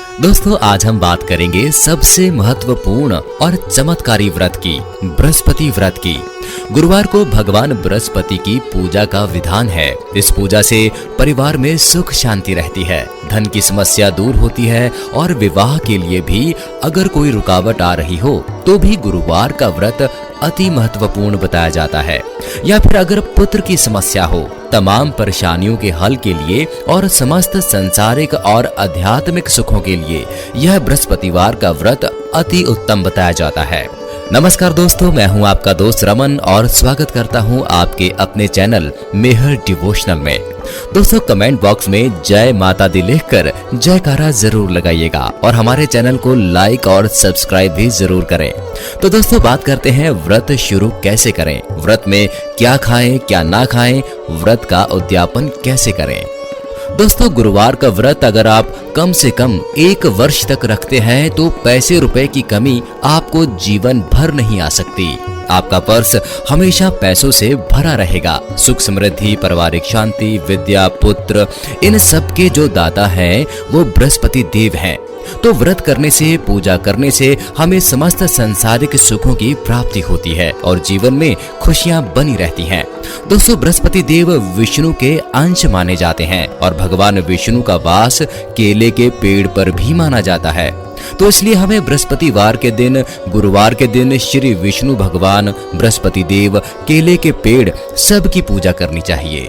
दोस्तों आज हम बात करेंगे सबसे महत्वपूर्ण और चमत्कारी व्रत की, बृहस्पति व्रत की। गुरुवार को भगवान बृहस्पति की पूजा का विधान है। इस पूजा से परिवार में सुख शांति रहती है, धन की समस्या दूर होती है और विवाह के लिए भी अगर कोई रुकावट आ रही हो तो भी गुरुवार का व्रत अति महत्वपूर्ण बताया जाता है। या फिर अगर पुत्र की समस्या हो, तमाम परेशानियों के हल के लिए और समस्त संसारिक और आध्यात्मिक सुखों के लिए यह बृहस्पतिवार का व्रत अति उत्तम बताया जाता है। नमस्कार दोस्तों, मैं हूं आपका दोस्त रमन और स्वागत करता हूं आपके अपने चैनल मेहर डिवोशनल में। दोस्तों कमेंट बॉक्स में जय माता दी लिखकर जयकारा जरूर लगाइएगा और हमारे चैनल को लाइक और सब्सक्राइब भी जरूर करें। तो दोस्तों बात करते हैं व्रत शुरू कैसे करें, व्रत में क्या खाएं क्या ना खाएं, व्रत का उद्यापन कैसे करें। दोस्तों गुरुवार का व्रत अगर आप कम से कम 1 वर्ष तक रखते हैं तो पैसे रुपए की कमी आपको जीवन भर नहीं आ सकती। आपका पर्स हमेशा पैसों से भरा रहेगा। सुख समृद्धि, पारिवारिक शांति, विद्या, पुत्र, इन सब के जो दाता हैं वो बृहस्पति देव हैं। तो व्रत करने से, पूजा करने से हमें समस्त सांसारिक सुखों की प्राप्ति होती है और जीवन में खुशियां बनी रहती हैं। दोस्तों बृहस्पति देव विष्णु के अंश माने जाते हैं और भगवान विष्णु का वास केले के पेड़ पर भी माना जाता है। तो इसलिए हमें बृहस्पतिवार के दिन, गुरुवार के दिन श्री विष्णु भगवान, बृहस्पति देव, केले के पेड़ सब की पूजा करनी चाहिए।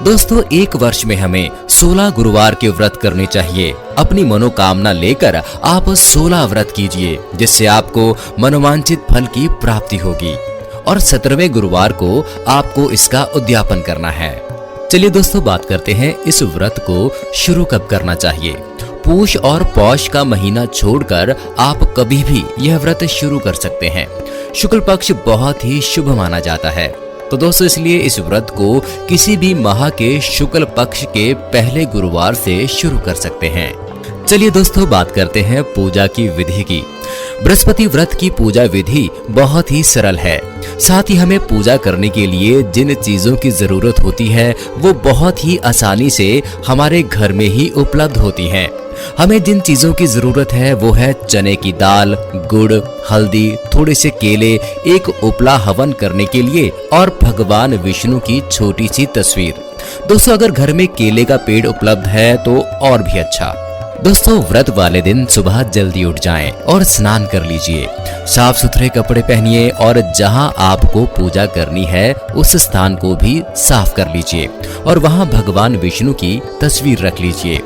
दोस्तों 1 वर्ष में हमें 16 गुरुवार के व्रत करने चाहिए। अपनी मनोकामना लेकर आप 16 व्रत कीजिए जिससे आपको मनोवांछित फल की प्राप्ति होगी और 17वें गुरुवार को आपको इसका उद्यापन करना है। चलिए दोस्तों बात करते हैं इस व्रत को शुरू कब करना चाहिए। पूष और पौष का महीना छोड़कर आप कभी भी यह व्रत शुरू कर सकते हैं। शुक्ल पक्ष बहुत ही शुभ माना जाता है। तो दोस्तों इसलिए इस व्रत को किसी भी माह के शुक्ल पक्ष के पहले गुरुवार से शुरू कर सकते हैं। चलिए दोस्तों बात करते हैं पूजा की विधि की। बृहस्पति व्रत की पूजा विधि बहुत ही सरल है। साथ ही हमें पूजा करने के लिए जिन चीजों की जरूरत होती है वो बहुत ही आसानी से हमारे घर में ही उपलब्ध होती हैं। हमें जिन चीजों की जरूरत है वो है चने की दाल, गुड़, हल्दी, थोड़े से केले, एक उपला हवन करने के लिए और भगवान विष्णु की छोटी सी तस्वीर। दोस्तों अगर घर में केले का पेड़ उपलब्ध है तो और भी अच्छा। दोस्तों व्रत वाले दिन सुबह जल्दी उठ जाएं और स्नान कर लीजिए। साफ सुथरे कपड़े पहनिए और जहां आपको पूजा करनी है उस स्थान को भी साफ कर लीजिए और वहां भगवान विष्णु की तस्वीर रख लीजिए।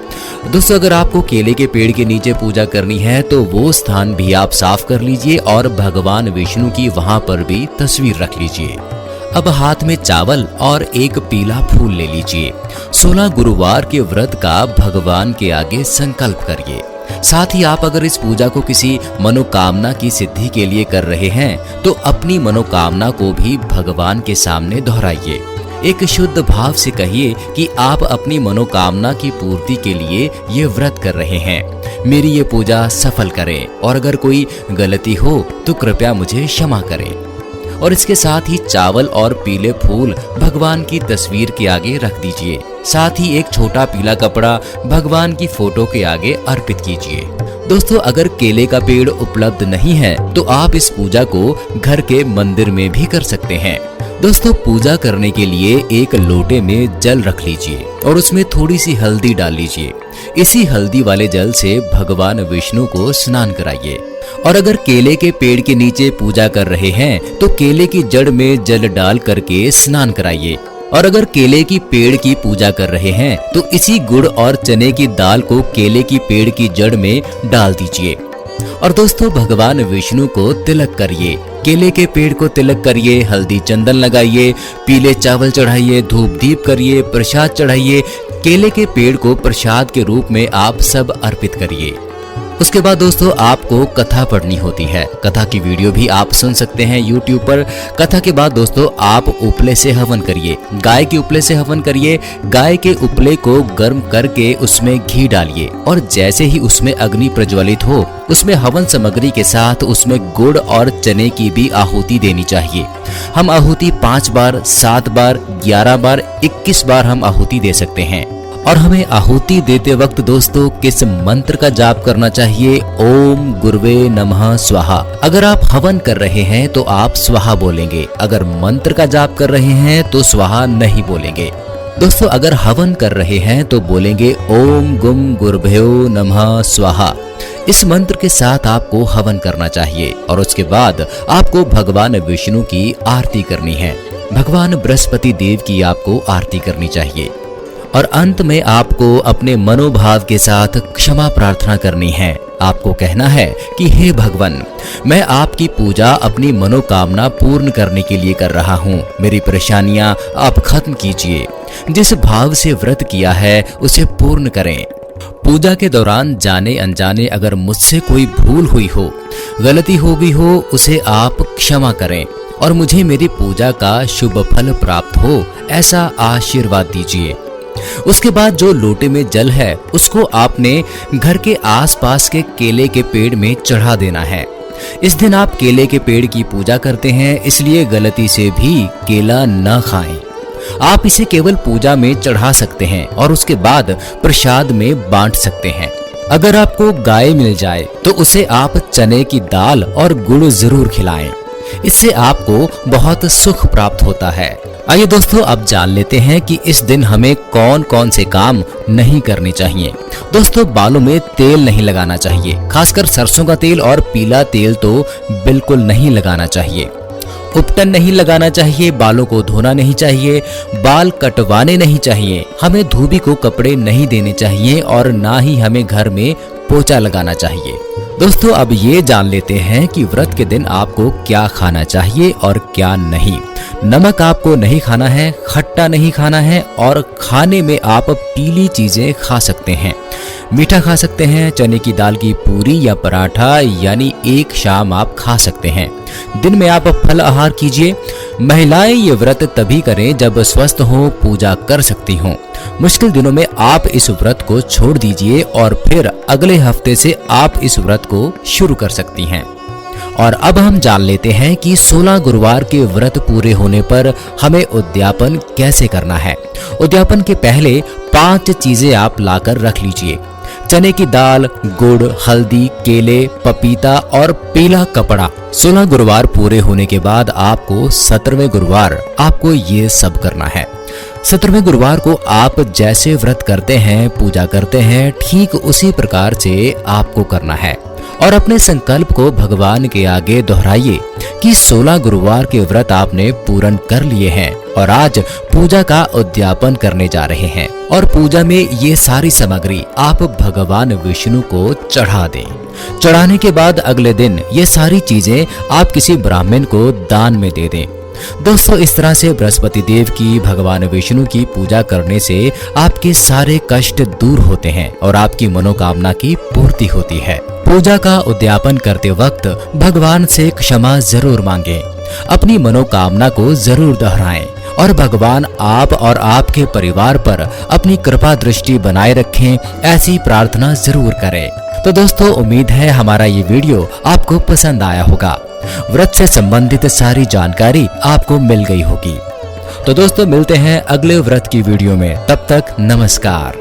दोस्तों अगर आपको केले के पेड़ के नीचे पूजा करनी है तो वो स्थान भी आप साफ कर लीजिए और भगवान विष्णु की वहां पर भी तस्वीर रख लीजिए। अब हाथ में चावल और एक पीला फूल ले लीजिए। 16 गुरुवार के व्रत का भगवान के आगे संकल्प करिए। साथ ही आप अगर इस पूजा को किसी मनोकामना की सिद्धि के लिए कर रहे हैं तो अपनी मनोकामना को भी भगवान के सामने दोहराइए। एक शुद्ध भाव से कहिए कि आप अपनी मनोकामना की पूर्ति के लिए ये व्रत कर रहे हैं। मेरी ये पूजा सफल करें और अगर कोई गलती हो तो कृपया मुझे क्षमा करें। और इसके साथ ही चावल और पीले फूल भगवान की तस्वीर के आगे रख दीजिए। साथ ही एक छोटा पीला कपड़ा भगवान की फोटो के आगे अर्पित कीजिए। दोस्तों अगर केले का पेड़ उपलब्ध नहीं है तो आप इस पूजा को घर के मंदिर में भी कर सकते हैं। दोस्तों पूजा करने के लिए एक लोटे में जल रख लीजिए और उसमें थोड़ी सी हल्दी डाल लीजिए। इसी हल्दी वाले जल से भगवान विष्णु को स्नान कराइए। और अगर केले के पेड़ के नीचे पूजा कर रहे हैं तो केले की जड़ में जल डाल करके स्नान कराइए। और अगर केले की पेड़ की पूजा कर रहे हैं तो इसी गुड़ और चने की दाल को केले की पेड़ की जड़ में डाल दीजिए। और दोस्तों भगवान विष्णु को तिलक करिए। केले के पेड़ को तिलक करिए, हल्दी चंदन लगाइए, पीले चावल चढ़ाइए, धूप दीप करिए, प्रसाद चढ़ाइए। केले के पेड़ को प्रसाद के रूप में आप सब अर्पित करिए। उसके बाद दोस्तों आपको कथा पढ़नी होती है। कथा की वीडियो भी आप सुन सकते हैं YouTube पर। कथा के बाद दोस्तों आप उपले से हवन करिए। गाय के उपले से हवन करिए। गाय के उपले को गर्म करके उसमें घी डालिए और जैसे ही उसमें अग्नि प्रज्वलित हो उसमें हवन सामग्री के साथ उसमें गुड़ और चने की भी आहुति देनी चाहिए। हम आहुति 5 बार, 7 बार, 11 बार, 21 बार हम आहुति दे सकते हैं। और हमें आहुति देते वक्त दोस्तों किस मंत्र का जाप करना चाहिए? ओम गुरुवे नमः स्वाहा। अगर आप हवन कर रहे हैं तो आप स्वाहा बोलेंगे, अगर मंत्र का जाप कर रहे हैं तो स्वाहा नहीं बोलेंगे। दोस्तों अगर हवन कर रहे हैं तो बोलेंगे ओम गुम गुरुभ्यो नमः स्वाहा। इस मंत्र के साथ आपको हवन करना चाहिए और उसके बाद आपको भगवान विष्णु की आरती करनी है, भगवान बृहस्पति देव की आपको आरती करनी चाहिए और अंत में आपको अपने मनोभाव के साथ क्षमा प्रार्थना करनी है। आपको कहना है कि हे भगवान, मैं आपकी पूजा अपनी मनोकामना पूर्ण करने के लिए कर रहा हूँ। मेरी परेशानियाँ आप खत्म कीजिए। जिस भाव से व्रत किया है उसे पूर्ण करें। पूजा के दौरान जाने अनजाने अगर मुझसे कोई भूल हुई हो, गलती हो गई हो, उसे आप क्षमा करें और मुझे मेरी पूजा का शुभ फल प्राप्त हो, ऐसा आशीर्वाद दीजिए। उसके बाद जो लोटे में जल है उसको आपने घर के आसपास के केले के पेड़ में चढ़ा देना है। इस दिन आप केले के पेड़ की पूजा करते हैं, इसलिए गलती से भी केला न खाएं। आप इसे केवल पूजा में चढ़ा सकते हैं और उसके बाद प्रसाद में बांट सकते हैं। अगर आपको गाय मिल जाए तो उसे आप चने की दाल और गुड़ जरूर खिलाएं। इससे आपको बहुत सुख प्राप्त होता है। आइए दोस्तों अब जान लेते हैं कि इस दिन हमें कौन कौन से काम नहीं करने चाहिए। दोस्तों बालों में तेल नहीं लगाना चाहिए, खासकर सरसों का तेल और पीला तेल तो बिल्कुल नहीं लगाना चाहिए। उपटन नहीं लगाना चाहिए, बालों को धोना नहीं चाहिए, बाल कटवाने नहीं चाहिए, हमें धोबी को कपड़े नहीं देने चाहिए और ना ही हमें घर में पोछा लगाना चाहिए। दोस्तों अब ये जान लेते हैं कि व्रत के दिन आपको क्या खाना चाहिए और क्या नहीं। नमक आपको नहीं खाना है, खट्टा नहीं खाना है और खाने में आप पीली चीजें खा सकते हैं। मीठा खा सकते हैं, चने की दाल की पूरी या पराठा यानी एक शाम आप खा सकते हैं। दिन में आप फल आहार कीजिए। महिलाएं ये व्रत तभी करें जब स्वस्थ हो, पूजा कर सकती हों। मुश्किल दिनों में आप इस व्रत को छोड़ दीजिए और फिर अगले हफ्ते से आप इस व्रत को शुरू कर सकती हैं। और अब हम जान लेते हैं कि 16 गुरुवार के व्रत पूरे होने पर हमें उद्यापन कैसे करना है। उद्यापन के पहले 5 चीजें आप लाकर रख लीजिए। चने की दाल, गुड़, हल्दी, केले, पपीता और पीला कपड़ा। 16 गुरुवार पूरे होने के बाद आपको 17वें गुरुवार आपको ये सब करना है। 17वें गुरुवार को आप जैसे व्रत करते हैं, पूजा करते हैं, ठीक उसी प्रकार से आपको करना है और अपने संकल्प को भगवान के आगे दोहराइए कि 16 गुरुवार के व्रत आपने पूर्ण कर लिए हैं और आज पूजा का उद्यापन करने जा रहे हैं और पूजा में ये सारी सामग्री आप भगवान विष्णु को चढ़ा दें। चढ़ाने के बाद अगले दिन ये सारी चीजें आप किसी ब्राह्मण को दान में दे दें। दोस्तों इस तरह से बृहस्पति देव की, भगवान विष्णु की पूजा करने से आपके सारे कष्ट दूर होते हैं और आपकी मनोकामना की पूर्ति होती है। पूजा का उद्यापन करते वक्त भगवान से क्षमा जरूर मांगें, अपनी मनोकामना को जरूर दोहराएं और भगवान आप और आपके परिवार पर अपनी कृपा दृष्टि बनाए रखें, ऐसी प्रार्थना जरूर करें। तो दोस्तों उम्मीद है हमारा ये वीडियो आपको पसंद आया होगा। व्रत से संबंधित सारी जानकारी आपको मिल गई होगी। तो दोस्तों मिलते हैं अगले व्रत की वीडियो में, तब तक नमस्कार।